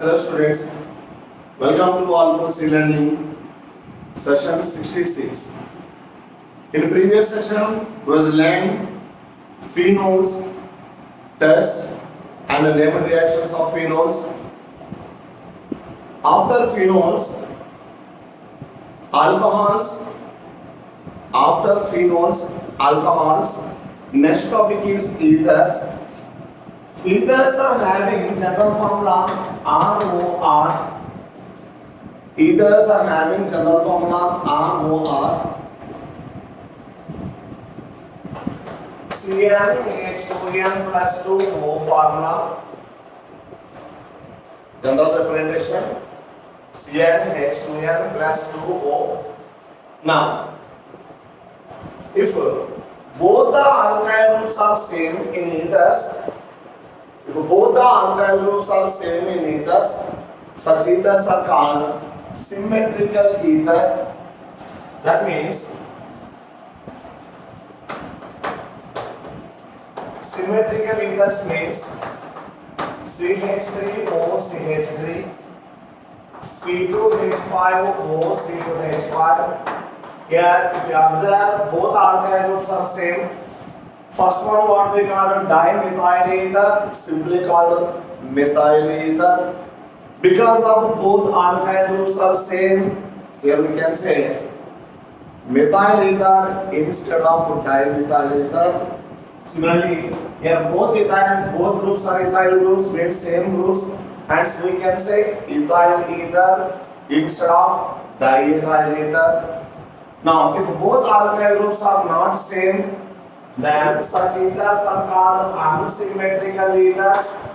Hello students, welcome to Alpha C Learning session 66. In previous session was learned phenols, tests and the neighbor reactions of phenols. After phenols, alcohols. After phenols, alcohols. Next topic is ethers. Ethers are having general formula ROR. Ethers are having general formula ROR. CnH2n plus 2O formula. General representation CnH2n plus 2O. Now, if both the alkyl groups are same in ethers, if both the alkyl groups are same in ethers, such ethers are called symmetrical ether. That means symmetrical ethers means CH3O CH3, C2H5O C2H5. Here, if you observe, both alkyl groups are same. First one, what we call dimethyl ether, simply called methyl ether. Because of both alkyl groups are same, here we can say methyl ether instead of dimethyl ether. Similarly, here both groups are ethyl groups, means same groups, hence we can say ethyl ether instead of diethyl ether. Now, if both alkyl groups are not same, then such ethers are called unsymmetrical ethers.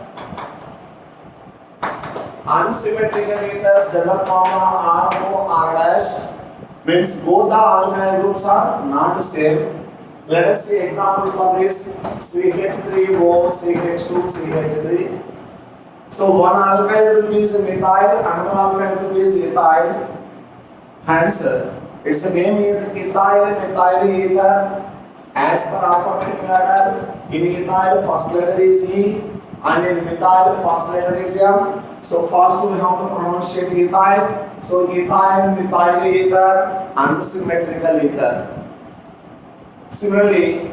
Unsymmetrical ethers, general formula ROR dash, means both the alkyl groups are not same. Let us see example for this. CH3O CH2 CH3. So one alkyl group is methyl, another alkyl group is ethyl. Hence, its name is ethyl methyl ether. As per alphabetical order, in ethyl first letter is E and in methyl first letter is M. So first we have to pronounce ethyl. So ethyl methyl ether, unsymmetrical ether. Similarly,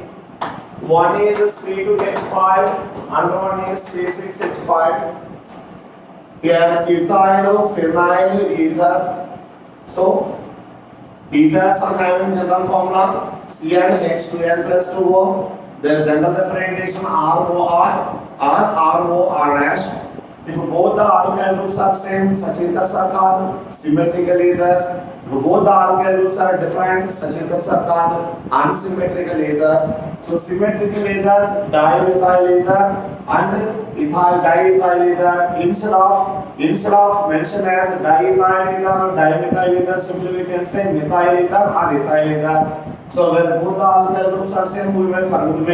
one is C2H5, another one is C6H5. Here ethyl phenyl ether. So ethers are having general formula CnH2n plus 2O. Their general representation ROR or ROR dash. If both the alkyl groups are same, such ethers are called symmetrical ethers. If both the alkyl groups are different, such ethers are called unsymmetrical ethers. So symmetrical ethers, dimethyl ether and ethyl diethyl ether. Instead of mention as diethyl ether or dimethyl ether, simply we can say methyl ether or ethyl ether. So when both the alkyl groups are same, we may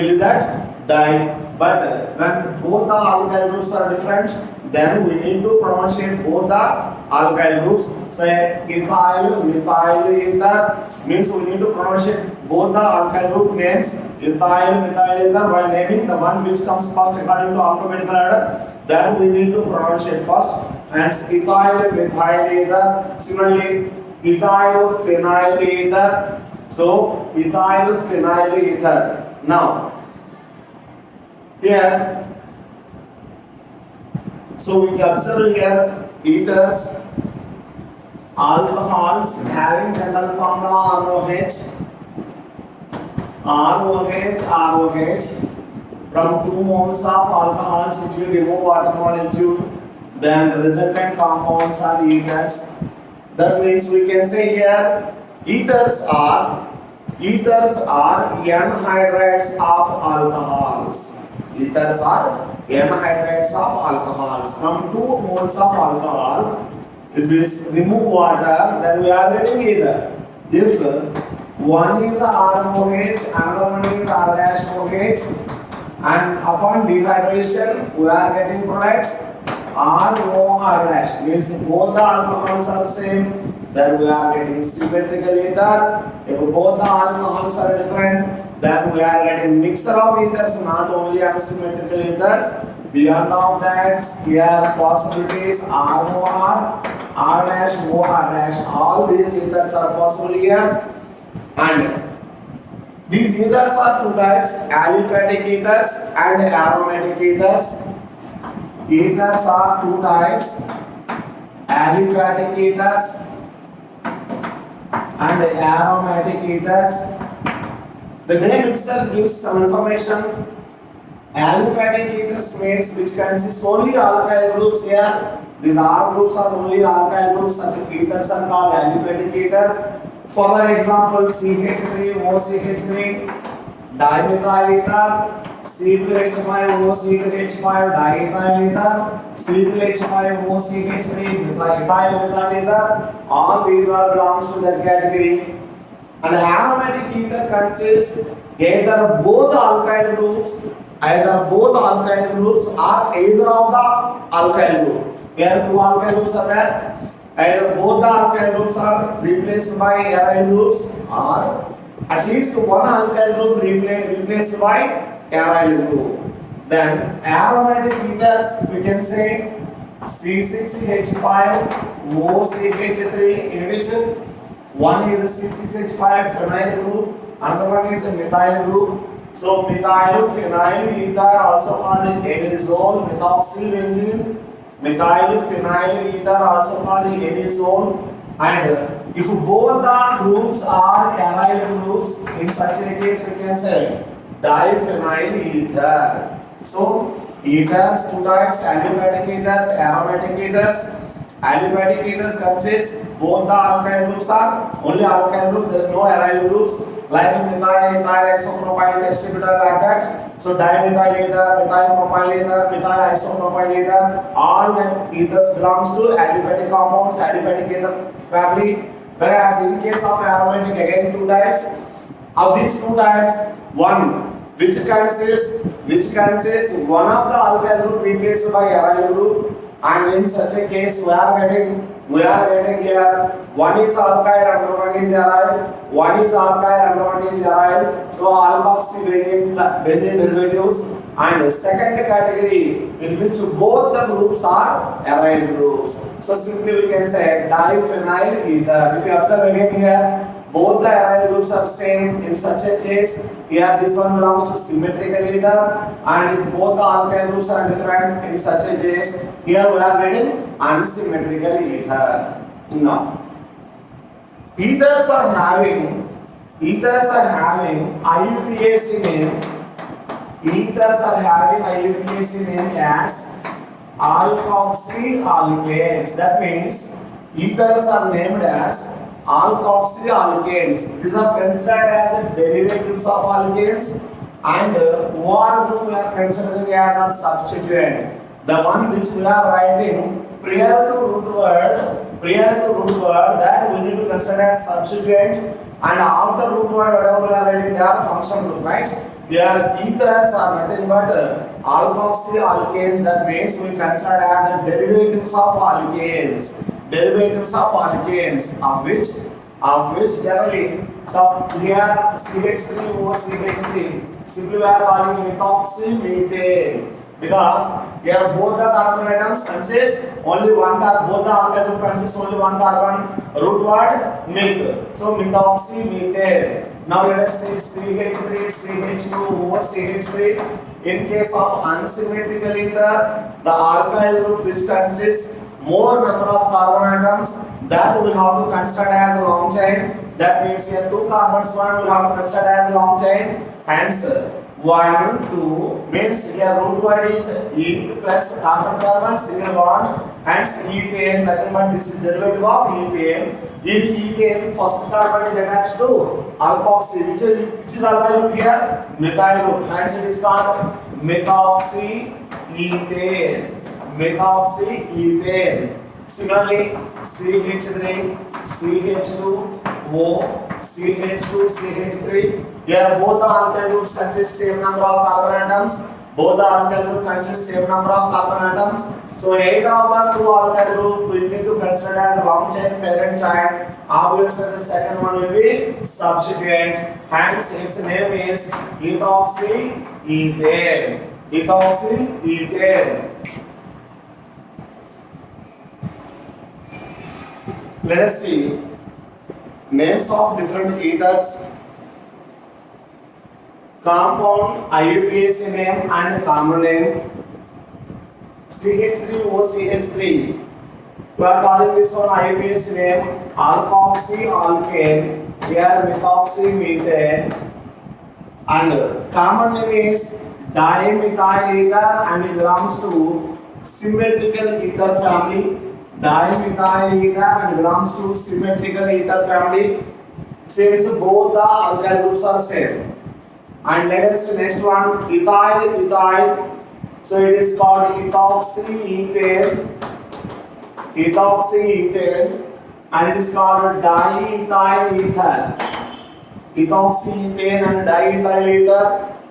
use that di. But when both the alkyl groups are different, then we need to pronounce both the alkyl groups. Say ethyl methyl ether means we need to pronounce both the alkyl group names ethyl methyl ether while naming the one which comes first according to alphabetical order. Then we need to pronounce it first. And ethyl methyl ether. Similarly, ethyl phenyl ether. So ethyl phenyl ether. Now here, so we observe here ethers, alcohols having general formula ROH. From 2 moles of alcohols, if you remove water molecule, then resultant compounds are ethers. That means we can say here ethers are anhydrides of alcohols. Ethers are anhydrides of alcohols. From 2 moles of alcohols, if we remove water, then we are getting ether. If one is ROH, another one is R-OH, and upon dehydration, we are getting products ROR-, means both the alcohols are same, then we are getting symmetrical ether. If both the alcohols are different, then we are getting mixture of ethers, not only unsymmetrical ethers. Beyond of that, here possibilities R OR, R dash, OR dash. All these ethers are possible here. And these ethers are two types: aliphatic ethers and aromatic ethers. Ethers are two types: aliphatic ethers and aromatic ethers. The name itself gives some information. Aliphatic ethers means which consists only alkyl groups here. These R groups are only alkyl groups. Such ethers are called aliphatic ethers. For example, CH3OCH3 dimethyl ether, C2H5OC2H5 diethyl ether, C2H5OCH3 methyl ether. All these are belongs to that category. And aromatic ether consists either both alkyl groups, or either of the alkyl group. Here two alkyl groups are there. Either both the alkyl groups are replaced by aryl groups, or at least one alkyl group replaced by aryl group. Then aromatic ethers, we can say C6H5OCH3, in which one is a C6H5 phenyl group, another one is a methyl group. So methyl phenyl ether, also called adazole methoxybenzene. Methyl phenyl ether, also called adazole. And if both the groups are aryl groups, in such a case we can say diphenyl ether. So ethers, two types: aliphatic ethers, aromatic ethers. Aliphatic ethers consists both the alkyl groups are only alkyl groups. There is no aryl groups like methyl, ethyl, isopropyl, tetrabutyle, like that. So dimethyl ether, methyl propyl ether, methyl isopropyl ether. All the ethers belongs to aliphatic compounds, aliphatic ether family. Whereas in case of aromatic, again two types. Of these two types, one which consists one of the alkyl group replaced by aryl group. And in such a case, we are getting here one is alkyl, another one is aryl. One is alkyl, another one is aryl. So alkoxy-benzene derivatives. And the second category in which both the groups are aryl groups. So simply we can say diphenyl ether. If you observe again here, both the aryl groups are same. In such a case, here this one belongs to symmetrical ether, and if both the alkyl groups are different, in such a case, here we are getting unsymmetrical ether. Now, ethers are having IUPAC name. Ethers are having IUPAC name as alkoxyalkanes. That means ethers are named as alkoxyalkanes. These are considered as derivatives of alkanes, and OR group we are considering as a substituent. The one which we are writing prior to root word, that we need to consider as substituent, and after root word whatever we are writing, they are function groups, right? Their ethers are nothing but alkoxyalkanes. That means we consider as derivatives of alkanes. Of which generally, so here CH3OCH3, simply we are calling methoxymethane, because here both the carbon atoms consist only one carbon, both the alkyl group consists only one carbon, root word meth, so methoxymethane. Now let us say CH3CH2OCH3. In case of unsymmetrical ether, the alkyl group which consists more number of carbon atoms, that we have to consider as a long chain. That means here two carbons one we have to consider as a long chain. Hence 1, 2 means here root word is eth plus carbon single bond. Hence ethane, nothing but this is derivative of ethane. In ethane, first carbon is attached to alkoxy, which is alkyl group here, methyl group. Hence it is called methoxyethane. Similarly, CH3, CH2O, CH2, CH3. Here both the alkyl groups consist same number of carbon atoms. So either of the two alkyl group we need to consider as a long chain parent chain. Obviously, the second one will be substituent. Hence, its name is ethoxyethane. ethoxyethane. Let us see names of different ethers, compound IUPAC name and common name. CH3OCH3. We are calling this one IUPAC name alkoxyalkane. Here methoxymethane. And common name is dimethyl ether and it belongs to symmetrical ether family. Dimethyl ether and belongs to symmetrical ether family. Since both the alkyl groups are same. And let us see next one, ethyl. So it is called ethoxyethane, and it is called diethyl ether. Ethoxyethane and diethyl ether.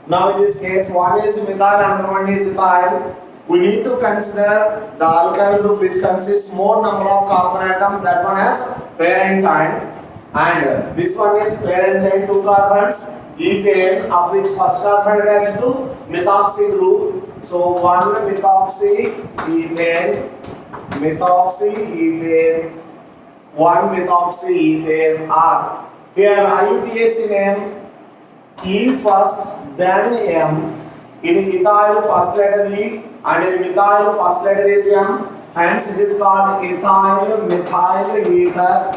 Now in this case, one is methyl and another one is ethyl. We need to consider the alkyl group which consists more number of carbon atoms. That one has parent chain, and this one is parent chain 2 carbons. Ethane, of which first carbon attached to methoxy group. So one methoxyethane, one methoxyethane R. Here IUPAC name E first, then M. In ethyl first letter E and in methyl first letter is M. Hence it is called ethyl methyl ether.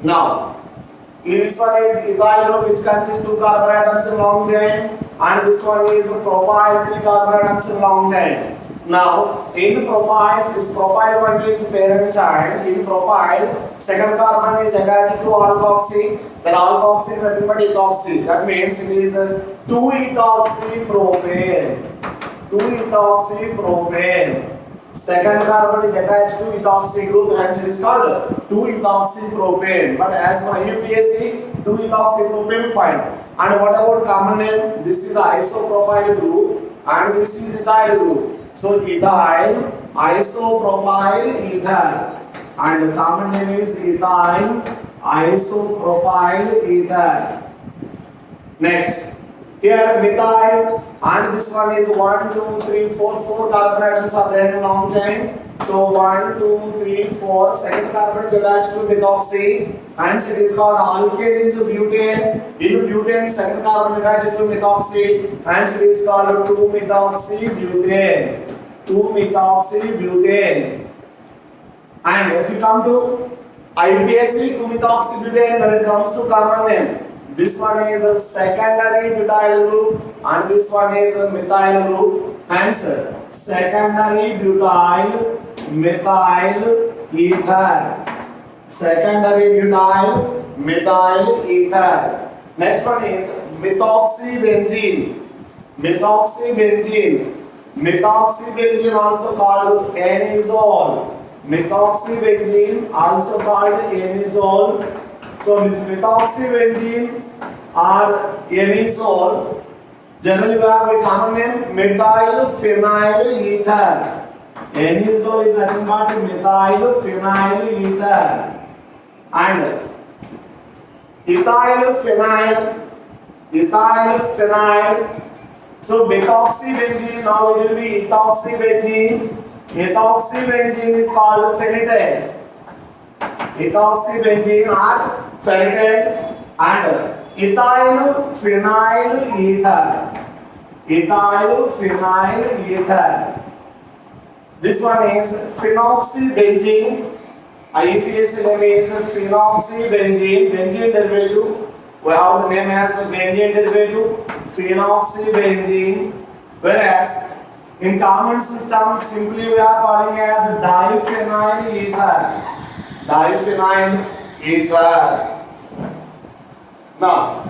Now this one is ethyl group which consists 2 carbon atoms in long chain, and this one is propyl 3 carbon atoms in long chain. Now in propyl, this propyl one is parent chain. In propyl, second carbon is attached to alkoxy. That alkoxy is nothing but ethoxy. That means it is 2-ethoxypropane. Second carbon is attached to ethoxy group, hence it is called 2-ethoxypropane. But as for IUPAC, 2-ethoxypropane fine. And what about common name? This is the isopropyl group and this is ethyl group. So ethyl isopropyl ether, and the common name is ethyl isopropyl ether. Next, here methyl, and this one is 1, 2, 3, 4 carbon atoms are there in long chain. So 1, 2, 3, 4. Second carbon is attached to methoxy. Hence it is called alkane is butane. In butane, second carbon attached to methoxy. Hence it is called 2-methoxybutane. And if you come to IUPAC, 2-methoxybutane, when it comes to common name, this one is a secondary butyl group and this one is a methyl group. Hence, secondary butyl methyl ether. Next one is methoxybenzene. Methoxybenzene also called anisole. So methoxybenzene or anisole, generally we have a common name methylphenyl ether. Anisole is nothing but methylphenyl ether. And ethyl. So methoxybenzene, now it will be ethoxybenzene. Ethoxybenzene is called phenyl. Ethoxybenzene or phenyl. And ethylphenyl ether. This one is phenoxybenzene. IUPAC name is phenoxybenzene. Benzene derivative. We have the name as benzene derivative, phenoxybenzene. Whereas in common system, simply we are calling as diphenyl ether. Now,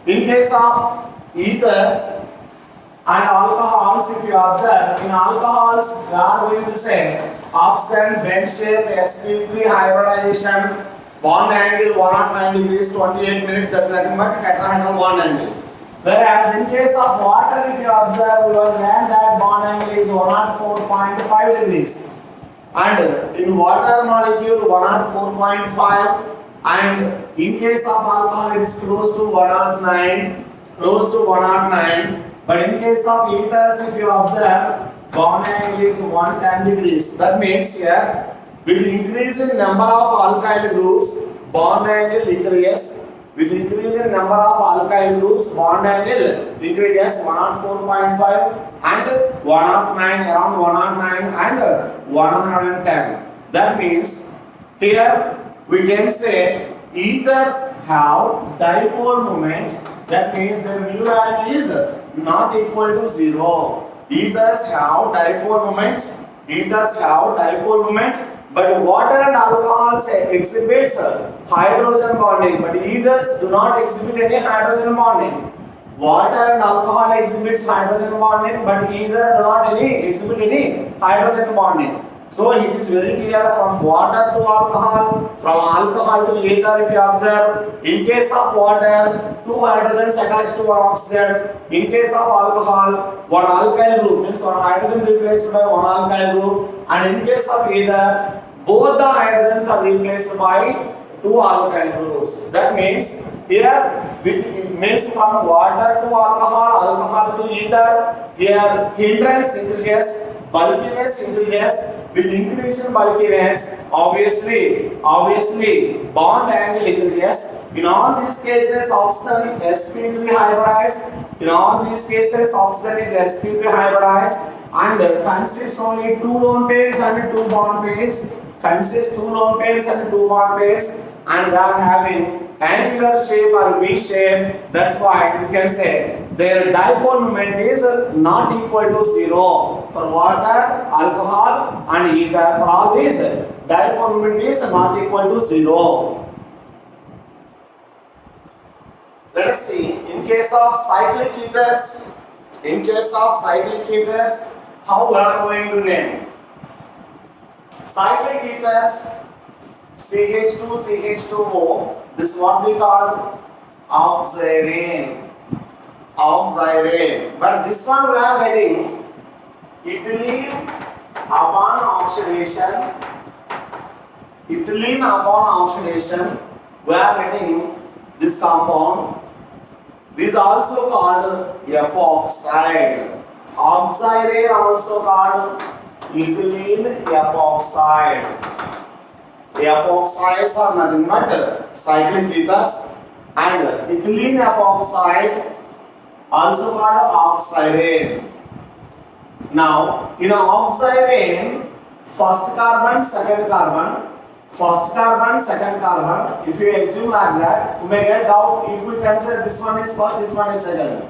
in case of ethers and alcohols, if you observe, in alcohols, we are going to say oxidant bend shape sp3 hybridization, bond angle 109 degrees 28 minutes, that is nothing but tetrahedral bond angle. Whereas in case of water, if you observe, we have learned that bond angle is 104.5 degrees. And in water molecule 104.5, and in case of alcohol it is close to 109. close to 109. But in case of ethers, if you observe, bond angle is 110 degrees. That means here, with increase in number of alkyl groups, bond angle decreases. With increase in number of alkyl groups, bond angle decreases 104.5 and 109, around 109 and 110. That means here we can say ethers have dipole moment. That means their mu value is not equal to 0. Ethers have dipole moment. Ethers have dipole moment. But water and alcohols exhibits hydrogen bonding. But ethers do not exhibit any hydrogen bonding. Water and alcohol exhibits hydrogen bonding, but ether do not exhibit any hydrogen bonding. So it is very clear from water to alcohol, from alcohol to ether. If you observe, in case of water, two hydrogens attached to one oxygen. In case of alcohol, one alkyl group means one hydrogen replaced by one alkyl group. And in case of ether, both the hydrogens are replaced by two alkyl groups. That means here, it means from water to alcohol, alcohol to ether. Here, hindrance increases, bulkiness increases. With increase in bulkiness, obviously, bond angle increases. In all these cases, oxygen sp3 hybridized. In all these cases, oxygen is sp3 hybridized and consists only two lone pairs and two bond pairs. Consists two lone pairs and two bond pairs, and they are having angular shape or V shape. That's why you can say their dipole moment is not equal to 0 for water, alcohol and ether. For all these, dipole moment is not equal to 0. Let us see, in case of cyclic ethers, how we are going to name? Cyclic ethers, CH2, CH2O, this is what we call oxirane. But this one we are getting ethylene upon oxidation, we are getting this compound. This is also called epoxide. Oxirane also called ethylene epoxide. Epoxides are nothing but cyclic ethers, and ethylene epoxide also called oxirane. Now, in oxirane, first carbon, second carbon, if you assume like that, you may get doubt if we consider this one is first, this one is second.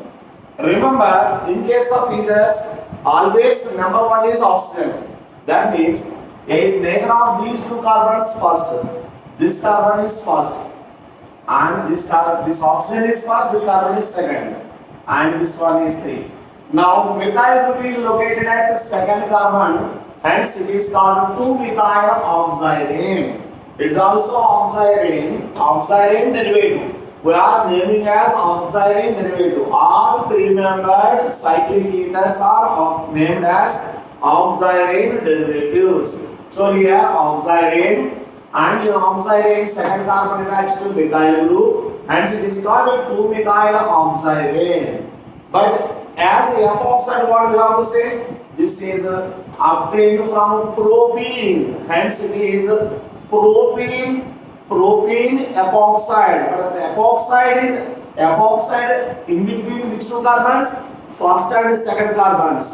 Remember, in case of ethers, always number one is oxygen. That means neither of these two carbons first. This carbon is first, and this oxygen is first, this carbon is second, and this one is 3. Now methyl group is located at the second carbon, hence it is called 2-methyl oxirane. It is also oxirane derivative. We are naming as oxirane derivative. All three-membered cyclic ethers are named as oxirane derivatives. So here oxirane, and in oxirane second carbon attached to methyl group, hence it is called 2-methyl oxirane. But as epoxide, what we have to say? This is obtained from propene, hence it is propene epoxide. But the epoxide is epoxide in between which two carbons? First and second carbons.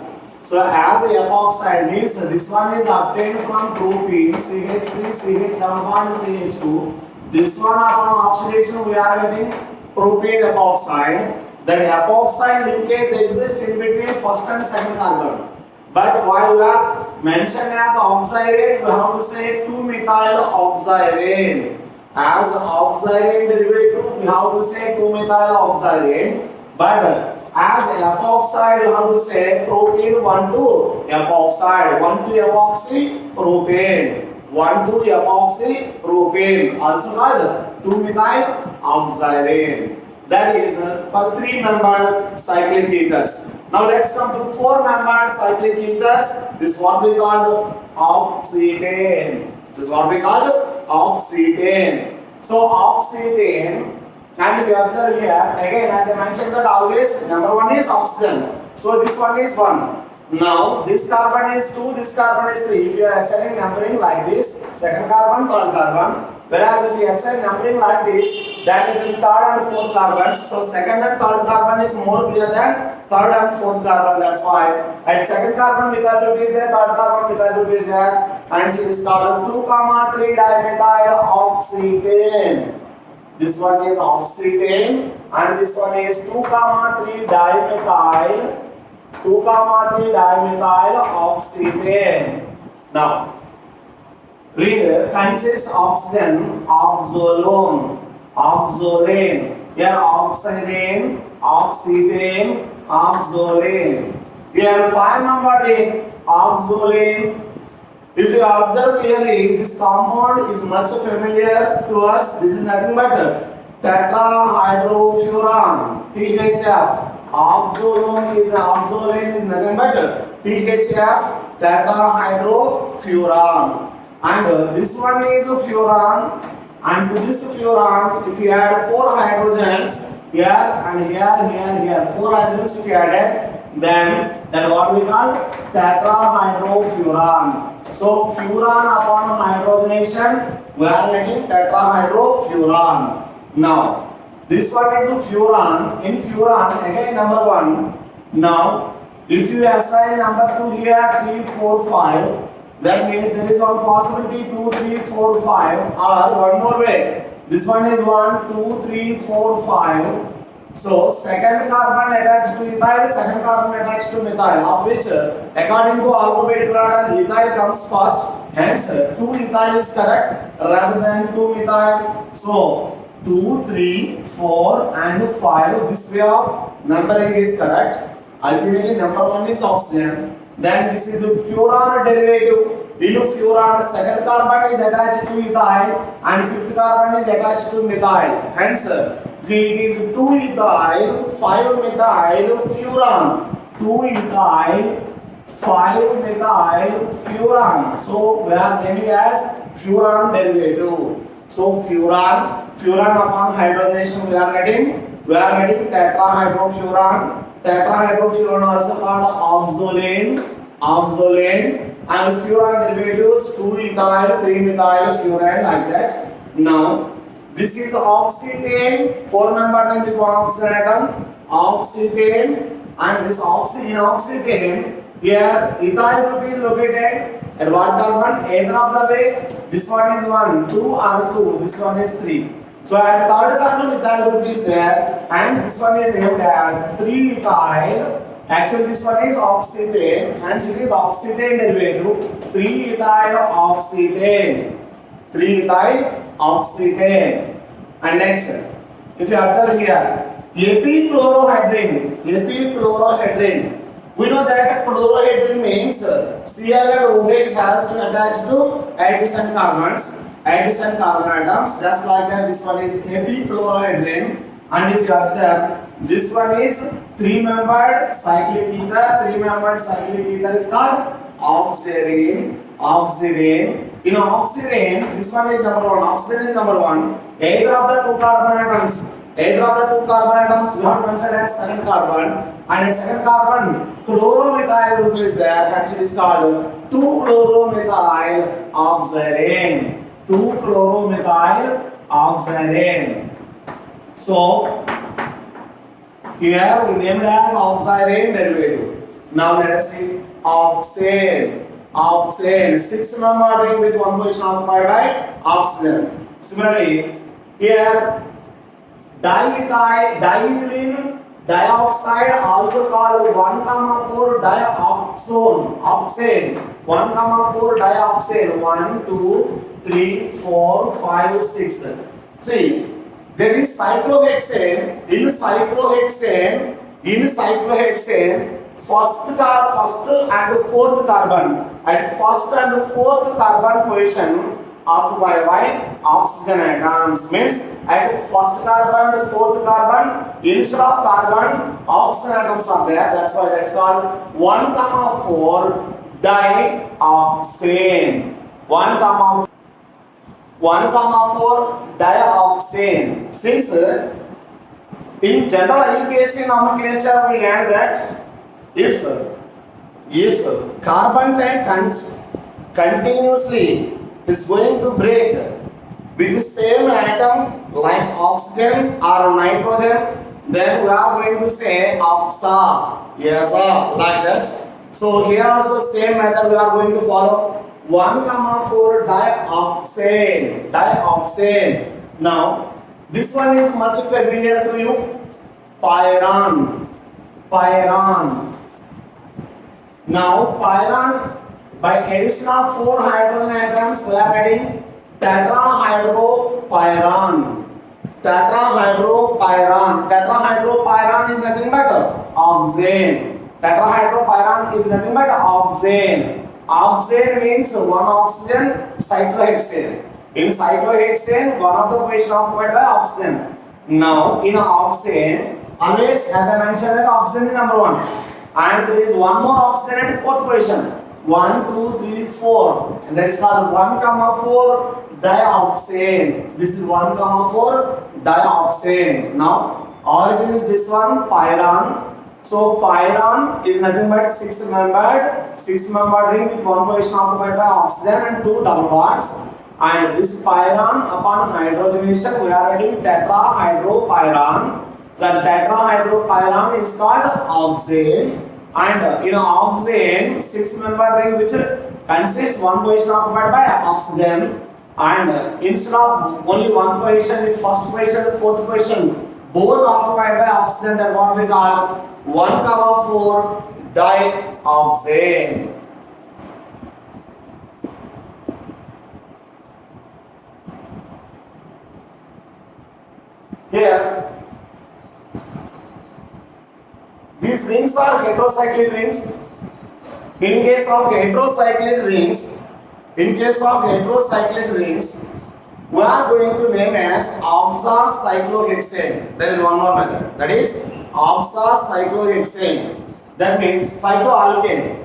So as epoxide means this one is obtained from propene, CH3, CH double bond, CH2. This one upon oxidation we are getting propene epoxide. That epoxide linkage exists in between first and second carbon. But while we are mentioned as oxirane, we have to say 2-methyl oxirane. As oxirane derivative, we have to say 2-methyl oxirane. But as epoxide, you have to say propene 1,2-epoxide. 1,2-epoxy propane. 1,2-epoxy propane. Also called 2-methyl oxirane. That is for 3-membered cyclic ethers. Now let's come to 4-membered cyclic ethers. This is what we call oxetane. So oxetane And if you observe here, again as I mentioned that always number 1 is oxygen. So this one is 1. Now this carbon is 2, this carbon is 3. If you are assigning numbering like this, second carbon, third carbon. Whereas if you assign numbering like this, then it will be third and fourth carbon. So second and third carbon is more clear than third and fourth carbon. That's why at second carbon methyl group is there, third carbon methyl group is there. And it is called 2,3 dimethyl oxetane. This one is oxetane and this one is 2,3 dimethyl 2,3 dimethyl oxetane. Now here consists oxygen, oxolone, oxolane. Here oxidane, oxetane, oxolane. Here 5 number 8 oxolane. If you observe clearly, this compound is much familiar to us. This is nothing but tetrahydrofuran, THF. Oxolane is nothing but THF, tetrahydrofuran. And this one is furan. And to this furan, if you add 4 hydrogens here and here, 4 hydrogens if you added, then what we call tetrahydrofuran. So furan upon hydrogenation, we are getting tetrahydrofuran. Now this one is furan. In furan, again number 1. Now if you assign number 2 here, 3, 4, 5, that means there is one possibility 2, 3, 4, 5, or one more way. This one is 1, 2, 3, 4, 5. So second carbon attached to ethyl, second carbon attached to methyl, of which according to alphabetical order ethyl comes first. Hence 2 ethyl is correct rather than 2 methyl. So 2, 3, 4 and 5, this way of numbering is correct. Ultimately number 1 is oxygen. Then this is a furan derivative. In furan, second carbon is attached to ethyl and fifth carbon is attached to methyl. Hence it is 2 ethyl, 5 methyl, furan. 2 ethyl, 5 methyl, furan. So we are naming as furan derivative. So furan upon hydrogenation we are getting tetrahydrofuran. Tetrahydrofuran also called oxolane, and furan derivatives 2 ethyl, 3 methyl, furan, like that. Now this is oxetane, 4 member ring with 1 oxygen atom, oxetane, and this oxetane here ethyl group is located at what carbon? Either of the way. This one is 1, 2 or 2, this one is 3. So at third carbon ethyl group is there, and this one is named as 3 ethyl. Actually this one is oxetane, and it is oxetane derivative 3 ethyl oxetane. 3 ethyl oxetane. And next, if you observe here, epichlorohydrin. We know that chlorohydrin means Cl and OH has to attach to adjacent carbon atoms. Just like that, this one is epichlorohydrin. And if you observe, this one is 3-membered cyclic ether. 3-membered cyclic ether is called oxirane. In oxirane, this one is number 1. Oxygen is number 1. Either of the 2 carbon atoms, we have to consider as second carbon. And in second carbon, chloromethyl group is there. Hence it is called 2-chloromethyl oxirane. 2-chloromethyl oxirane. So here we named as oxirane derivative. Now let us see oxane. 6 member ring with 1 position occupied by oxygen. Similarly, here diethylene dioxide, also called 1,4 dioxone, oxane. 1,4 dioxane. 1, 2, 3, 4, 5, 6. See, there is cyclohexane. In cyclohexane, first and fourth carbon. At first and fourth carbon position occupied by oxygen atoms. Means at first carbon and fourth carbon, instead of carbon, oxygen atoms are there. That's why that's called 1,4 dioxane. 1,4 dioxane. Since In general IUPAC nomenclature, we learned that if carbon chain continuously is going to break with the same atom like oxygen or nitrogen, then we are going to say oxa. Yes, like that. So here also same method we are going to follow. 1,4 dioxane. Dioxane. Now this one is much familiar to you. Pyran. Pyran. Now pyran, by addition of 4 hydrogen atoms, we are adding tetrahydropyran. Tetrahydropyran. Tetrahydropyran is nothing but oxane. Tetrahydropyran is nothing but oxane. Oxane means one oxygen, cyclohexane. In cyclohexane, one of the position occupied by oxygen. Now in oxane, always as I mentioned that oxygen is number 1. And there is one more oxygen at 4th position. 1, 2, 3, 4. And that is called 1,4 dioxane. This is 1,4 dioxane. Now origin is this one, pyran. So pyran is nothing but 6-membered ring with one position occupied by oxygen and 2 double bonds. And this pyran, upon hydrogenation, we are adding tetrahydropyran. The tetrahydropyran is called oxane. And in oxane, 6-membered ring which consists one position occupied by oxygen. And instead of only one position, the first position and 4th position, both occupied by oxygen, that what we call 1,4 dioxane. Here, these rings are heterocyclic rings. In case of heterocyclic rings, we are going to name as oxacyclohexane. There is one more method. That is oxacyclohexane. That means cycloalkane.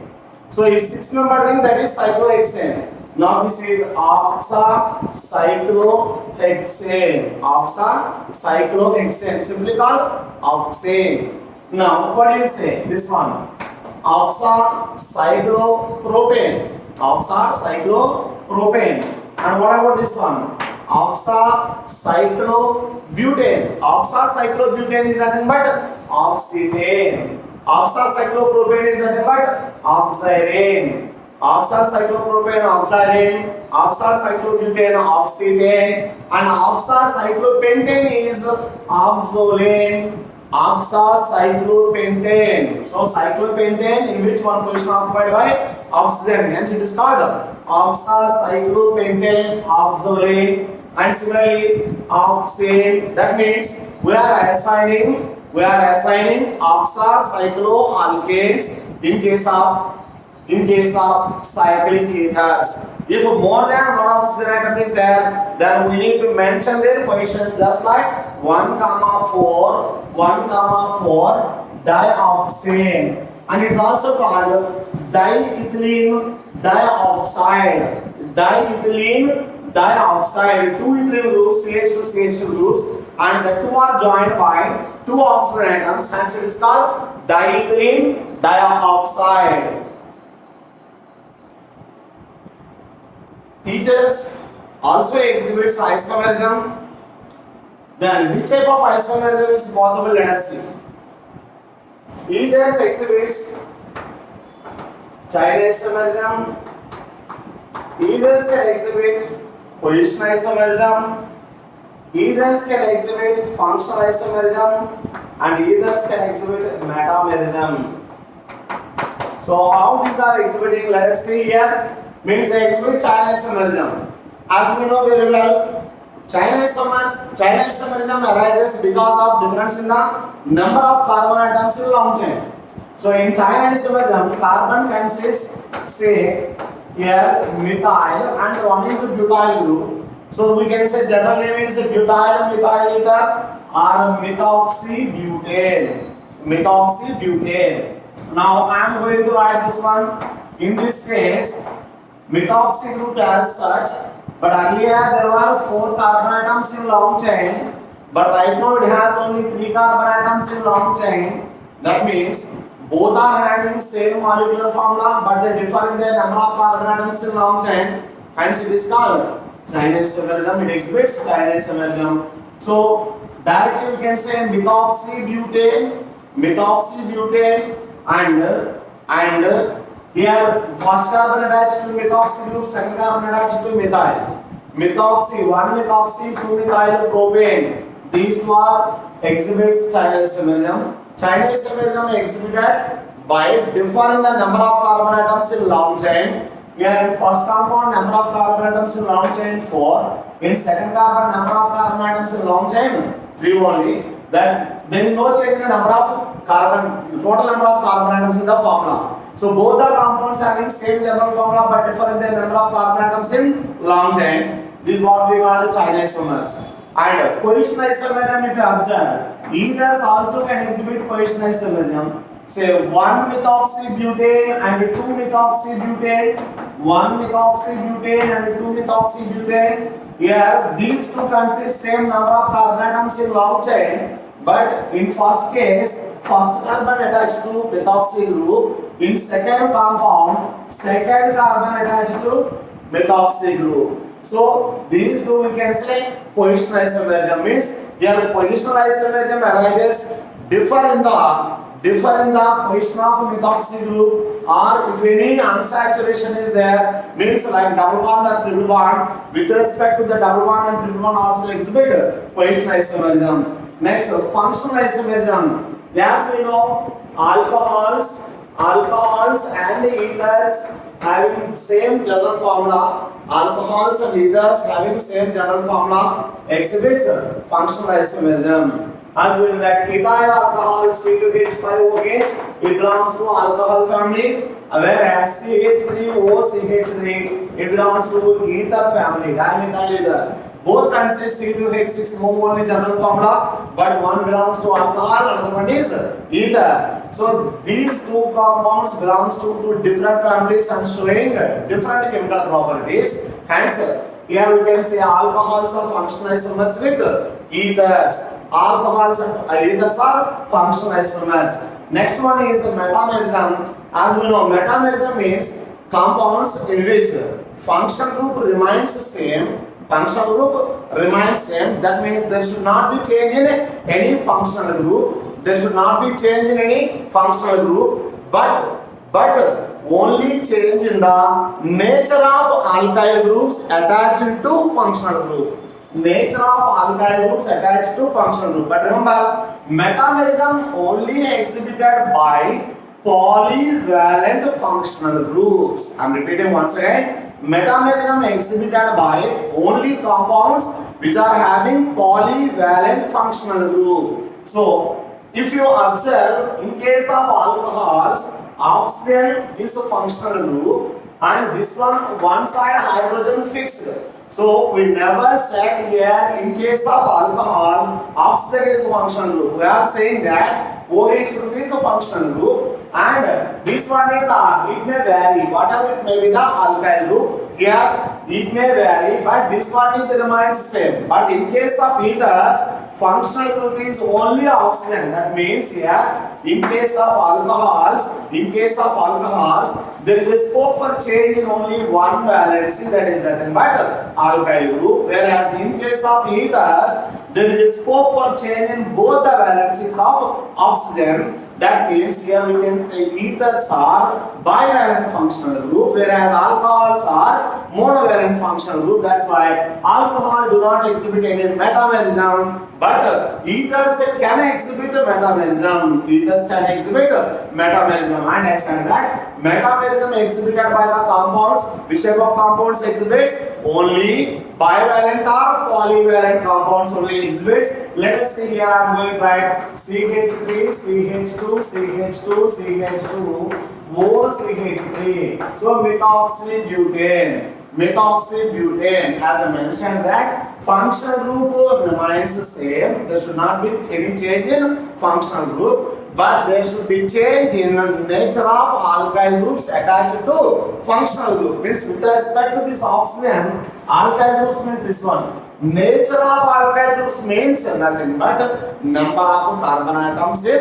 So if 6-membered ring, that is cyclohexane. Now this is oxacyclohexane. Oxacyclohexane, simply called oxane. Now what do you say? This one, oxacyclopropane. Oxacyclopropane. And what about this one? Oxacyclobutane. Oxacyclobutane is nothing but oxetane. Oxacyclopropane is nothing but oxirane. Oxacyclopropane, oxirane. Oxacyclobutane, oxetane. And oxacyclopentane is oxolane. Oxacyclopentane. So cyclopentane, in which one position occupied by oxygen, hence it is called oxacyclopentane, oxolane. And similarly oxane, that means we are assigning oxacycloalkanes in case of cyclic ethers. If more than one oxygen atom is there, then we need to mention their positions, just like 1,4 dioxane. And it's also called diethylene dioxide. Diethylene dioxide. 2 ethylene groups, CH2 CH2 groups, and the 2 are joined by 2 oxygen atoms, hence it is called diethylene dioxide. Ethers also exhibits isomerism. Then which type of isomerism is possible? Let us see. Ethers exhibits child isomerism. Ethers can exhibit position isomerism. Ethers can exhibit functional isomerism, and ethers can exhibit metamerism. So how these are exhibiting? Let us see here. Means they exhibit child isomerism. As we know very well, child isomerism arises because of difference in the number of carbon atoms in long chain. So in child isomerism, carbon consists, say here, methyl, and one is a butyl group. So we can say general name is butyl methyl ether or methoxybutane. Methoxybutane. Now I am going to write this one. In this case, methoxy group as such, but earlier there were 4 carbon atoms in long chain, but right now it has only 3 carbon atoms in long chain. That means both are having same molecular formula, but they differ in their number of carbon atoms in long chain. Hence it is called Chinese isomerism. It exhibits Chinese isomerism. So directly we can say methoxybutane, and here first carbon attached to methoxy group, second carbon attached to methyl. Methoxy, 1-methoxy, 2-methyl propane. These two are exhibits Chinese isomerism. Chinese isomerism exhibited by differing the number of carbon atoms in long chain. Here in first compound number of carbon atoms in long chain 4. In second carbon number of carbon atoms in long chain 3 only. That there is no change in the number of carbon, total number of carbon atoms in the formula. So both the compounds having same general formula but differ in their number of carbon atoms in long chain. This is what we call the Chinese isomers. And position isomerism, if you observe, ethers also can exhibit position isomerism. Say 1-methoxybutane and 2-methoxybutane, 1-methoxybutane and 2-methoxybutane. Here these two consist same number of carbon atoms in long chain, but in first case, first carbon attached to methoxy group. In second compound, second carbon attached to methoxy group. So these two we can say positional isomerism, means here positional isomerism arises differ in the position of methoxy group, or if any unsaturation is there, means like double bond or triple bond, with respect to the double bond and triple bond also exhibit positional isomerism. Next, functional isomerism. As we know, alcohols and ethers having same general formula, alcohols and ethers having same general formula exhibits functional isomerism. As we know that ethyl alcohol C2H5OH, it belongs to alcohol family, whereas CH3OCH3, it belongs to ether family, dimethyl ether. Both consist C2H6 only general formula, but one belongs to alcohol, another one is ether. So these two compounds belongs to two different families and showing different chemical properties. Hence, here we can say alcohols are functional isomers with ethers. Alcohols and ethers are functional isomers. Next one is metamerism. As we know, metamerism means compounds in which function group remains same. Functional group remains same. That means there should not be change in any functional group. There should not be change in any functional group, but only change in the nature of alkyl groups attached to functional group. Nature of alkyl groups attached to functional group. But remember, metamerism only exhibited by polyvalent functional groups. I am repeating once again. Metamerism exhibited by only compounds which are having polyvalent functional group. So, if you observe, in case of alcohols, oxygen is a functional group and this one side hydrogen fixed. So, we never said here in case of alcohol, oxygen is a functional group. We are saying that OH group is a functional group. And this one is it may vary, whatever it may be the alkyl group, here it may vary, but this one is remains same. But in case of ethers, functional group is only oxygen. That means here, in case of alcohols, there is scope for change in only one valency, that is nothing but alkyl group. Whereas in case of ethers, there is scope for change in both the valencies of oxygen. That means here we can say ethers are bivalent functional group, whereas alcohols are monovalent functional group. That's why alcohol do not exhibit any metamerism, but ethers can exhibit metamerism. Ethers can exhibit metamerism, and I said that metamerism exhibited by the compounds. Which type of compounds exhibits? Only bivalent or polyvalent compounds only exhibits. Let us see here. I am going to write CH3, CH2, CH2, CH2, OCH3. So methoxybutane. As I mentioned that functional group remains the same. There should not be any change in functional group, but there should be change in the nature of alkyl groups attached to functional group. Means with respect to this oxygen, alkyl groups means this one. Nature of alkyl groups means nothing but number of carbon atoms in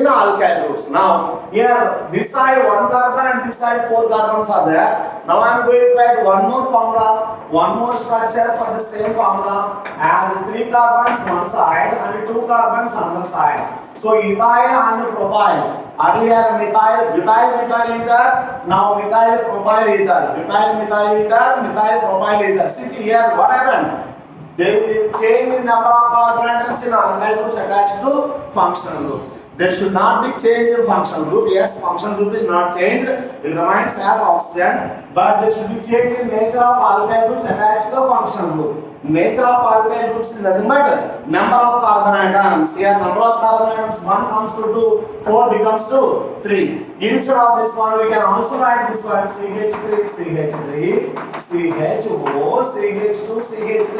alkyl groups. Now here this side one carbon and this side four carbons are there. Now I am going to add one more formula, one more structure for the same formula as three carbons one side and two carbons another side. So ethyl and propyl. Earlier methyl ether. Now methyl propyl ether. Methyl propyl ether. See here what happened? They will change the number of carbon atoms in alkyl groups attached to functional group. There should not be change in functional group. Yes, functional group is not changed. It remains as oxygen. But there should be change in nature of alkyl groups attached to the functional group. Nature of alkyl groups is nothing but number of carbon atoms. Here number of carbon atoms 1 comes to 2, 4 becomes to 3. Instead of this one we can also write this one CH3, CH3, CHO, CH2, CH3.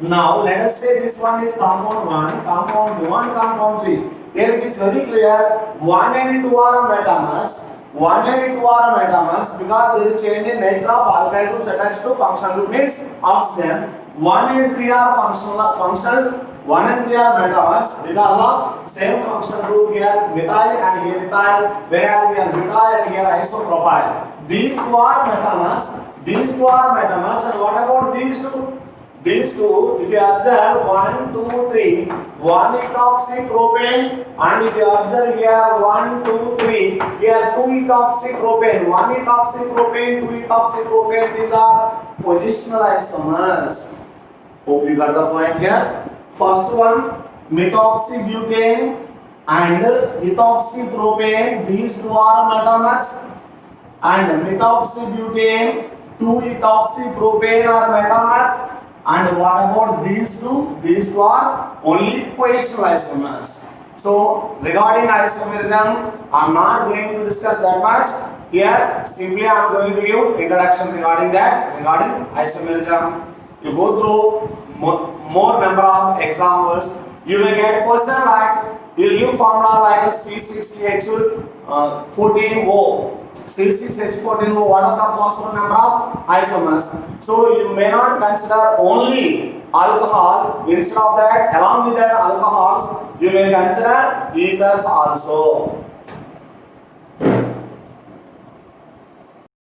Now let us say this one is compound 1, compound 2 and compound 3. Here it is very clear 1 and 2 are metamers. 1 and 2 are metamers because there is change in nature of alkyl groups attached to functional group means oxygen. 1 and 3 are functional 1 and 3 are metamers because of same functional group here methyl and here ethyl, whereas here butyl and here isopropyl. These two are metamers. And what about these two? These two, if you observe 1, 2, 3, 1 ethoxypropane, and if you observe here 1, 2, 3, here 2 ethoxypropane, 1 ethoxypropane, 2 ethoxypropane, these are positional isomers. Hope you got the point here. First one, methoxybutane and ethoxypropane, these two are metamers, and methoxybutane, 2 ethoxypropane are metamers. And what about these two? These two are only positional isomers. So regarding isomerism, I am not going to discuss that much. Here simply I am going to give introduction regarding isomerism. You go through more number of examples. You will get question like, you will give formula like C6H14O. C6H14O, what are the possible number of isomers? So you may not consider only alcohol. Instead of that, along with that alcohols, you may consider ethers also.